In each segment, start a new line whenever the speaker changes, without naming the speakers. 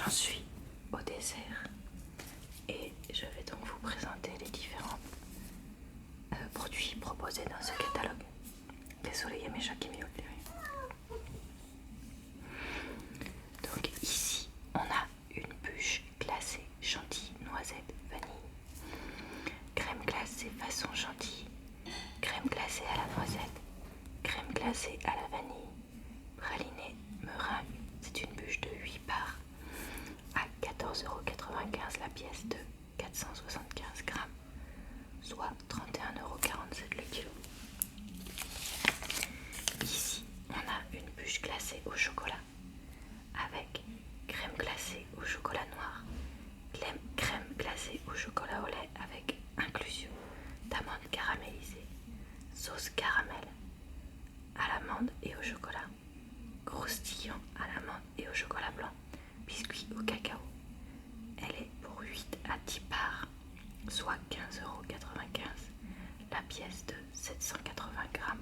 j'en suis au dessert et je vais donc vous présenter les différents produits proposés dans ce catalogue. Désolée, il y a mes chats qui miaulent derrière. Donc ici, on a une bûche glacée chantilly, noisette, vanille, crème glacée façon chantilly, crème glacée à la noisette, crème glacée à la vanille, praliné meringue. C'est une bûche de 8 parts à 14,95 € la pièce de 475 grammes, soit 31,47 € le kilo. Ici, on a une bûche glacée au chocolat avec crème glacée au chocolat noir, crème glacée au chocolat au lait avec inclusion d'amandes caramélisées, sauce caramel à l'amande et au chocolat, croustillant à l'amande et au chocolat blanc, biscuit au cacao. Elle est pour 8 à 10 parts, soit 15,95 € la pièce de 780 grammes,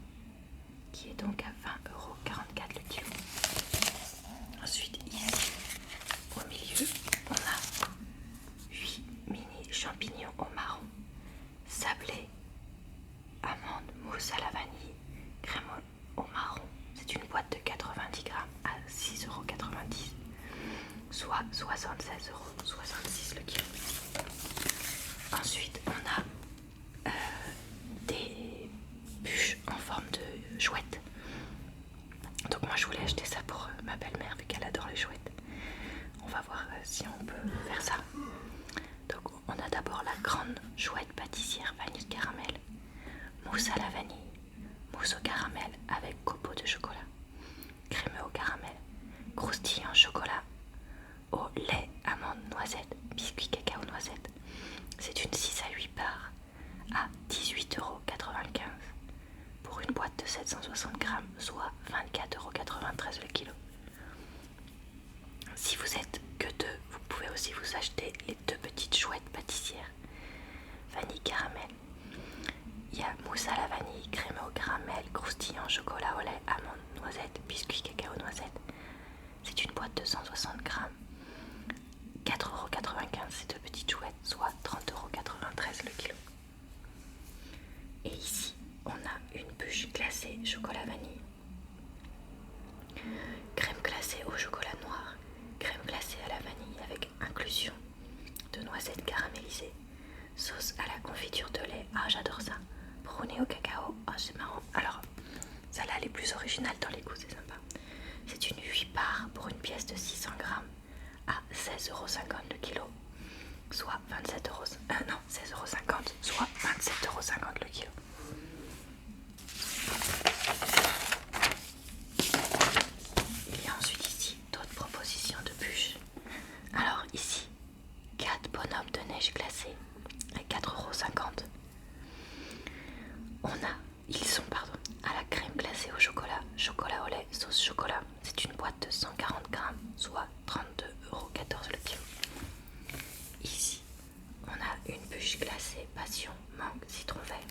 qui est donc à 20,44 € le kilo. Ensuite, ici, au milieu, on a 8 mini champignons au marron, sablés, amandes, mousse à la vanille, crème au marron. C'est une boîte de 90 grammes à 6,90 €, soit 76,66 € le kilo. Ensuite, on a des bûches en forme de chouette. Donc moi je voulais acheter ça pour ma belle-mère vu qu'elle adore les chouettes. On va voir si on peut faire ça. Donc on a d'abord la grande chouette pâtissière vanille caramel, mousse à la vanille, mousse au caramel avec copeaux de chocolat, crémeux au caramel, croustillant chocolat au lait, amande, noisette, biscuit cacao noisette. C'est une 6 à 8 parts à 18,95 € pour une boîte de 760 grammes, soit 24,93 € le kilo. Si vous êtes que deux, vous pouvez aussi vous acheter les deux petites chouettes pâtissières vanille caramel. Il y a mousse à la vanille, crème au caramel, croustillant chocolat au lait, amande, noisette, biscuit cacao noisette. C'est une boîte de 160 grammes, 4,95 € ces deux petites chouettes, soit 30,93 € le kilo. Et ici, on a une bûche glacée chocolat vanille, crème glacée au chocolat noir, crème glacée à la vanille avec inclusion de noisettes caramélisées, sauce à la confiture de lait, ah j'adore ça, brownie au cacao, ah c'est marrant. Alors, celle-là elle est plus originale dans les goûts, c'est sympa. C'est une 8 parts pour une pièce de 600 grammes à 16,50 € le kilo, soit 16,50 €, soit 27,50 € le kilo. Il y a ensuite ici d'autres propositions de bûches. Alors ici, 4 bonhommes de neige glacés à 4,50 €. Ils sont à la crème glacée au chocolat, chocolat au lait, sauce chocolat. C'est une boîte de 140 grammes, soit 32,14 € le kilo. Ici, on a une bûche glacée passion, mangue, citron vert,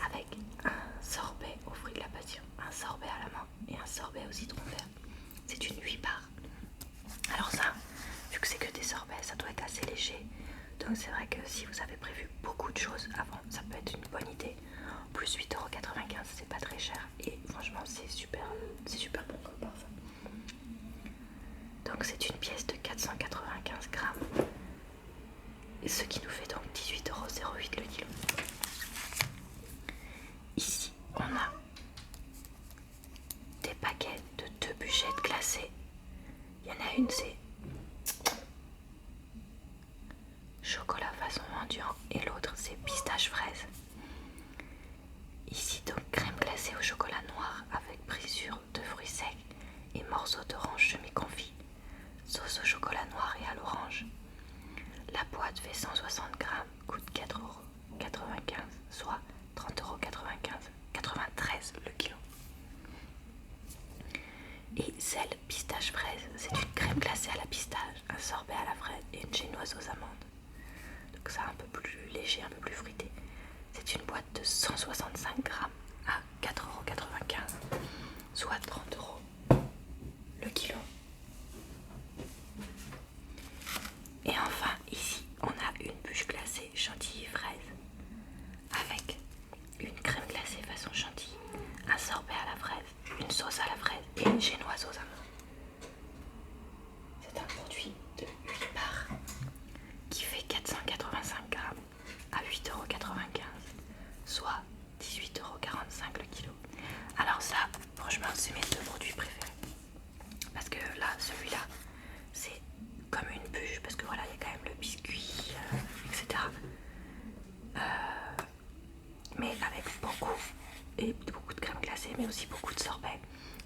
avec un sorbet aux fruits de la passion, un sorbet à la menthe et un sorbet au citron vert. C'est une 8 parts. Alors ça, vu que c'est que des sorbets, ça doit être assez léger. Donc c'est vrai que si vous avez prévu beaucoup de choses avant, ça peut être une bonne idée. Plus 8,95 €, c'est pas très cher. Et franchement, c'est super bon comme parfum. Donc c'est une pièce de 495 grammes. Ce qui nous fait donc 18,08 € le kilo. Ici, on a des paquets de 2 bûchettes glacées. Il y en a une, c'est chocolat façon mendiant et l'autre, c'est pistache fraise. Ici, donc, crème glacée au chocolat noir avec brisure de fruits secs et morceaux d'orange semi-confit. Sauce au chocolat noir et à l'orange. La boîte fait 160 grammes, coûte 4,95 €, soit 30,93 € le kilo. Et celle pistache fraise, c'est une crème glacée à la pistache, un sorbet à la fraise et une génoise aux amandes. Donc ça un peu plus léger, un peu plus fruité. C'est une boîte de 165 grammes à 4,95 €, soit 30 € le kilo.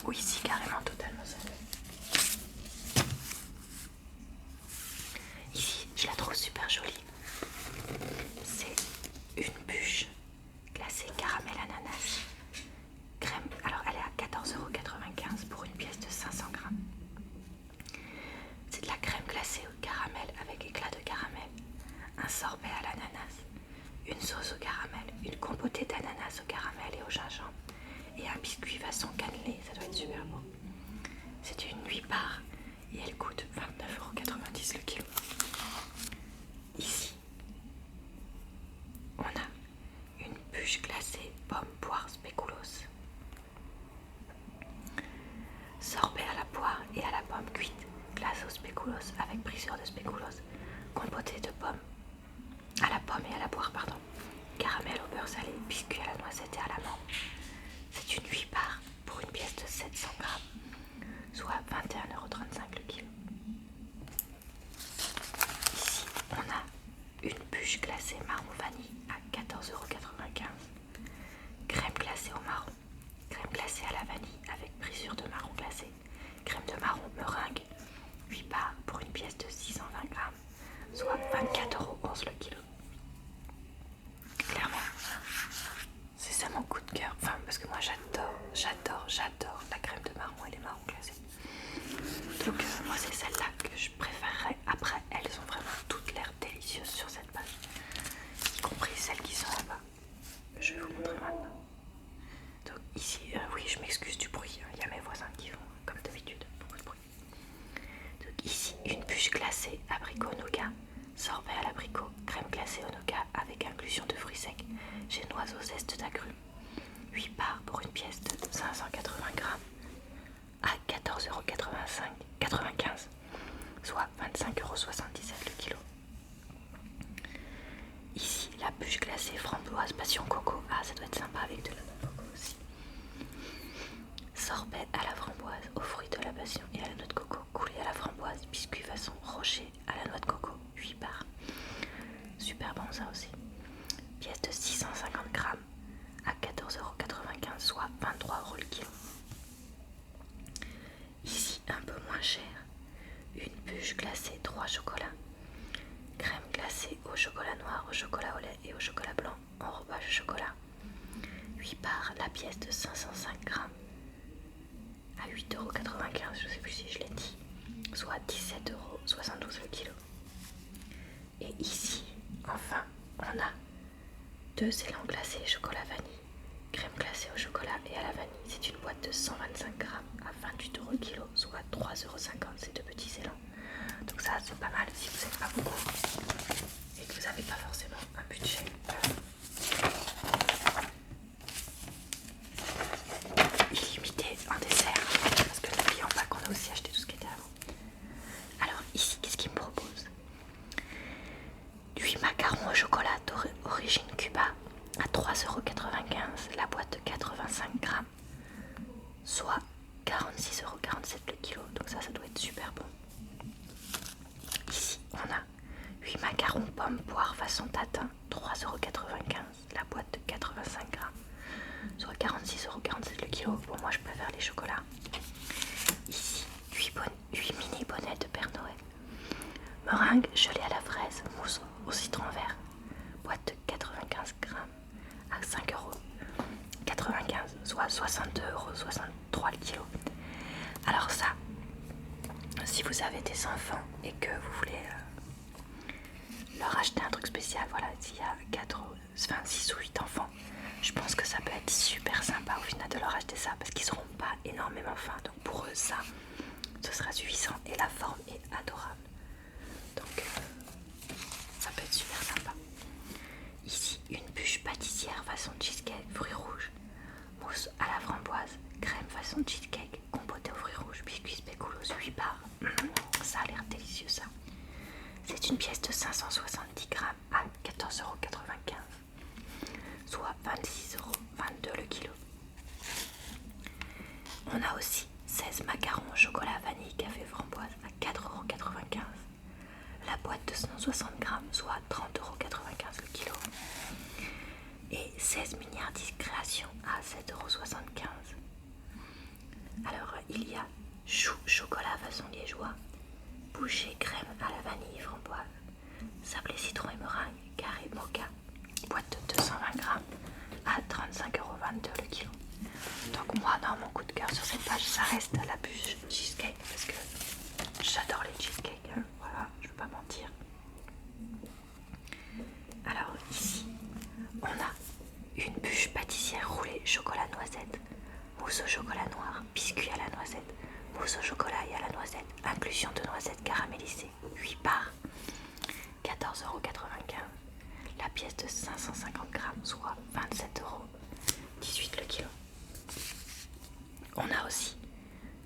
Oui, si, carrément, totalement sorbet. Ici, je la trouve super jolie. C'est une bûche glacée caramel ananas. Crème, alors elle est à 14,95 € pour une pièce de 500 grammes. C'est de la crème glacée au caramel avec éclat de caramel, un sorbet à l'ananas, une sauce au caramel, une compotée d'ananas au caramel et au gingembre et un biscuit façon cannelé, ça doit être super bon. C'est une 8 parts et elle coûte 29,90 € le kilo. Ici, on a une bûche glacée pomme poire spéculoos. Sorbet à la poire et à la pomme cuite, glace au spéculoos avec brisure de spéculoos, compotée de pommes à la pomme et à la poire, pardon, caramel au beurre salé, biscuit à la noisette et à la menthe. C'est une 8 parts pour une pièce de 700 grammes, soit 21,35 € le kilo. Ici, on a une bûche glacée marron vanille à 14,95 €. Crème glacée au marron, crème glacée à la vanille avec brisure de marron glacé, crème de marron meringue, 8 parts pour une pièce de 620 grammes, soit 24,11 € le kilo. Clairement, c'est ça mon coup de cœur. Enfin, parce que moi j'adore la crème de marron et les marrons glacés. Donc moi c'est celle-là que je préférerais. Après, elles ont vraiment toutes l'air délicieuses sur cette page, y compris celles qui sont en bas. Je vais vous montrer maintenant. Donc ici, oui, je m'excuse du bruit, il y a mes voisins qui font, comme d'habitude, beaucoup de bruit. Donc ici, une bûche glacée abricot nougat, sorbet à l'abricot, crème glacée au nougat avec inclusion de fruits secs, génoise au zeste d'agrumes. 8 parts pour une pièce de 580 grammes à 14,95 €, soit 25,77 € le kilo. Ici, la bûche glacée framboise passion coco. Ah, ça doit être sympa avec de la noix de coco aussi. Sorbet à la framboise, aux fruits de la passion et à la noix de coco, coulé à la framboise, biscuit façon rocher à la noix de coco, 8 parts. Super bon ça aussi. Pièce de 650 grammes à 14,95 €, soit 23 € le kilo. Ici, un peu moins cher, une bûche glacée 3 chocolats. Crème glacée au chocolat noir, au chocolat au lait et au chocolat blanc, enrobage au chocolat. 8 parts, la pièce de 505 grammes à 8,95 €, je ne sais plus si je l'ai dit, soit 17,72 € le kilo. Et ici, enfin, on a 2 élans glacés chocolat vanille, crème glacée au chocolat et à la vanille. C'est une boîte de 125 grammes à 28 € le kilo, soit 3,50 € ces 2 petits élans. Donc ça, c'est pas mal si vous n'êtes pas beaucoup et que vous n'avez pas forcément un budget illimité en dessert, parce que n'oublions pas qu'on a aussi acheté tout ce qui était avant. Alors ici, qu'est-ce qu'il me propose? 8 macarons au chocolat d'origine Cuba à 3,95 € la boîte de 85 grammes, soit 46,47 € le kilo. Donc ça doit être super bon. Ici, on a 8 macarons pommes poire façon tatin, 3,95 € la boîte de 85 grammes, soit 46,47 € le kilo. Bon, moi je préfère les chocolats. Ici, 8 mini bonnets de Père Noël. Meringue gelée à la fraise, mousse au citron vert, boîte de 95 grammes à 5,95 €, soit 62,63 € le kilo. Alors ça, si vous avez des enfants et que vous voulez leur acheter un truc spécial, voilà, s'il y a 6 ou 8 enfants, je pense que ça peut être super sympa au final de leur acheter ça, parce qu'ils n'auront pas énormément faim. Donc pour eux, ça, ce sera suffisant et la forme est adorable. Donc ça peut être super sympa. Ici, une bûche pâtissière façon cheesecake, fruits rouges, mousse à la framboise, crème façon cheesecake, compotée aux fruits rouges, biscuits spéculoos, 8 parts. Ça a l'air délicieux ça. C'est une pièce de 570 grammes à 14,95 €, soit 26,22 € le kilo. On a aussi 16 macarons au chocolat vanille café framboise à 4,95 €, la boîte de 160 grammes, soit 30,95 € le kilo. Et 16 milliards création à 7,75 €. Alors il y a chou chocolat façon liégeois, boucher crème à la vanille framboise, sablé citron et meringue, carré mocha, boîte de 220 grammes à 35,22 € le kilo. Donc moi dans mon coup de cœur sur cette page ça reste la bûche cheesecake parce que j'adore les cheesecakes, hein. Voilà, je ne veux pas mentir. Alors ici on a une bûche pâtissière roulée chocolat noisette, mousse au chocolat noir, biscuit à la noisette, mousse au chocolat et à la noisette, inclusion de noisettes caramélisées, 8 parts, 14,95 €. La pièce de 550 grammes, soit 27,18 € le kilo. On a aussi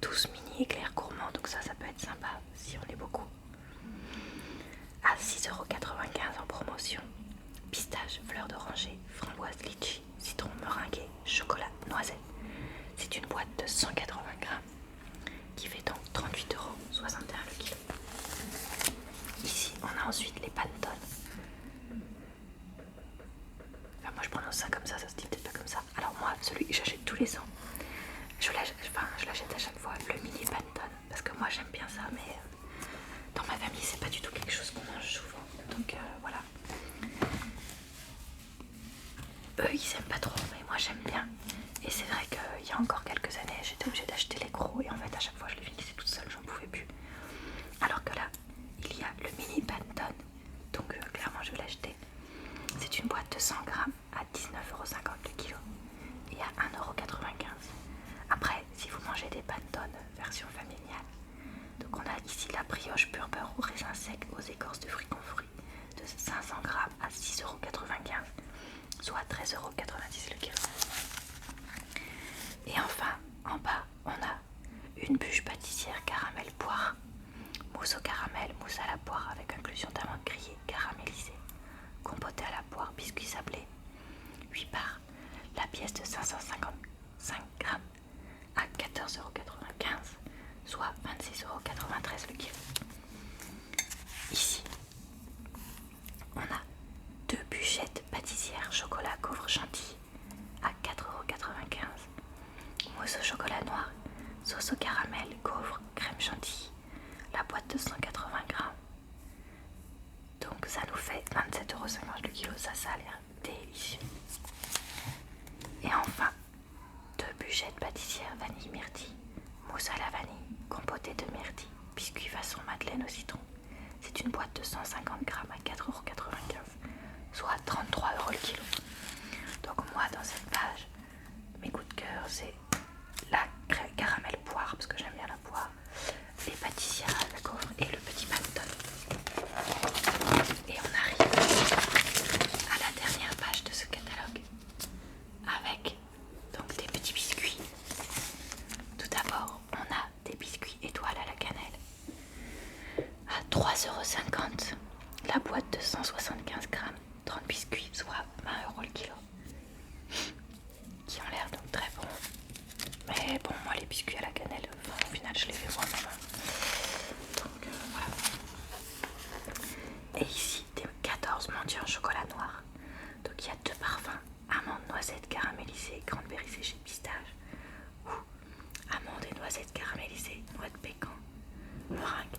12 mini éclairs gourmands, donc ça peut être sympa si on est beaucoup. À 6,95 € en promotion. Pistache, fleur d'oranger, framboise, litchi, citron meringué, chocolat, noisette. C'est une boîte de 180 grammes qui fait donc 38,61 € le kilo. Ici, on a ensuite les Pantone. Enfin, moi je prononce ça comme ça se dit peut-être pas comme ça. Alors moi, celui que j'achète tous les ans, je l'achète à chaque fois, le mini Pantone, parce que moi j'aime bien ça, mais dans ma famille c'est pas du tout quelque chose qu'on mange souvent. Donc voilà. Eux ils aiment pas trop, mais moi j'aime bien. Et c'est vrai qu'il y a encore quelques années j'étais obligée d'acheter les gros et en fait à chaque fois je les finissais toute seule, j'en pouvais plus. Alors que là il y a le mini Pantone, donc clairement je vais l'acheter. C'est une boîte de 100 grammes à 19,50 € le kilo et à 1,95 €. Après si vous mangez des Pantone version familiale, donc on a ici la brioche pur beurre au raisin sec aux écorces de fruits confits de 500 grammes à 6,95 €, soit 13,90 € le kilo. Et enfin, en bas, on a une bûche pâtissière caramel poire, mousse au caramel, mousse à la poire avec inclusion d'amandes grillées caramélisées, compoté à la poire, biscuit sablé, 8 parts, la pièce de 555 grammes à 14,95 €, soit 26,93 € le kilo. Ici, on a 2 bûchettes pâtissières chocolat gaufre chantilly à 4,95 €, mousse au chocolat noir, sauce au caramel, gaufre, crème chantilly, la boîte de 180 grammes. Donc ça nous fait 27,50 € le kilo, ça a l'air délicieux. Et enfin, 2 bûchettes pâtissières vanille myrtille, mousse à la vanille, compotée de myrtille, biscuit façon madeleine au citron. C'est une boîte de 150 grammes à 4,95 €, soit 33 € le kilo. Donc moi dans cette page, mes coups de cœur c'est la caramel poire parce que j'aime bien la poire, les pâtissières à la gaufre et le petit Pantone. Et on arrive à la dernière page de ce catalogue avec donc des petits biscuits. Tout d'abord on a des biscuits étoiles à la cannelle à 3,50 € la boîte de 175 grammes, 30 biscuits, soit 20 € le kilo, qui ont l'air donc très bons. Mais bon, moi les biscuits à la cannelle, enfin, au final je les fais moi-même. Donc voilà. Et ici des 14 mendiants chocolat noir. Donc il y a 2 parfums, amandes, noisettes caramélisées, cranberry séché, pistache, ou amandes et noisettes caramélisées, noix de pécan, meringue.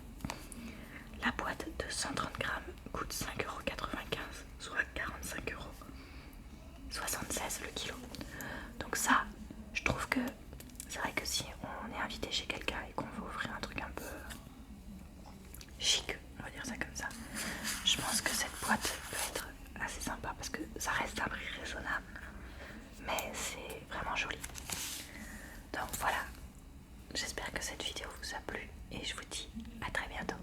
La boîte de 130 grammes coûte 5,95 €, soit 45,76 € le kilo. Donc ça, je trouve que c'est vrai que si on est invité chez quelqu'un et qu'on veut offrir un truc un peu chic, on va dire ça comme ça, je pense que cette boîte peut être assez sympa parce que ça reste un prix raisonnable, mais c'est vraiment joli. Donc voilà, j'espère que cette vidéo vous a plu et je vous dis à très bientôt.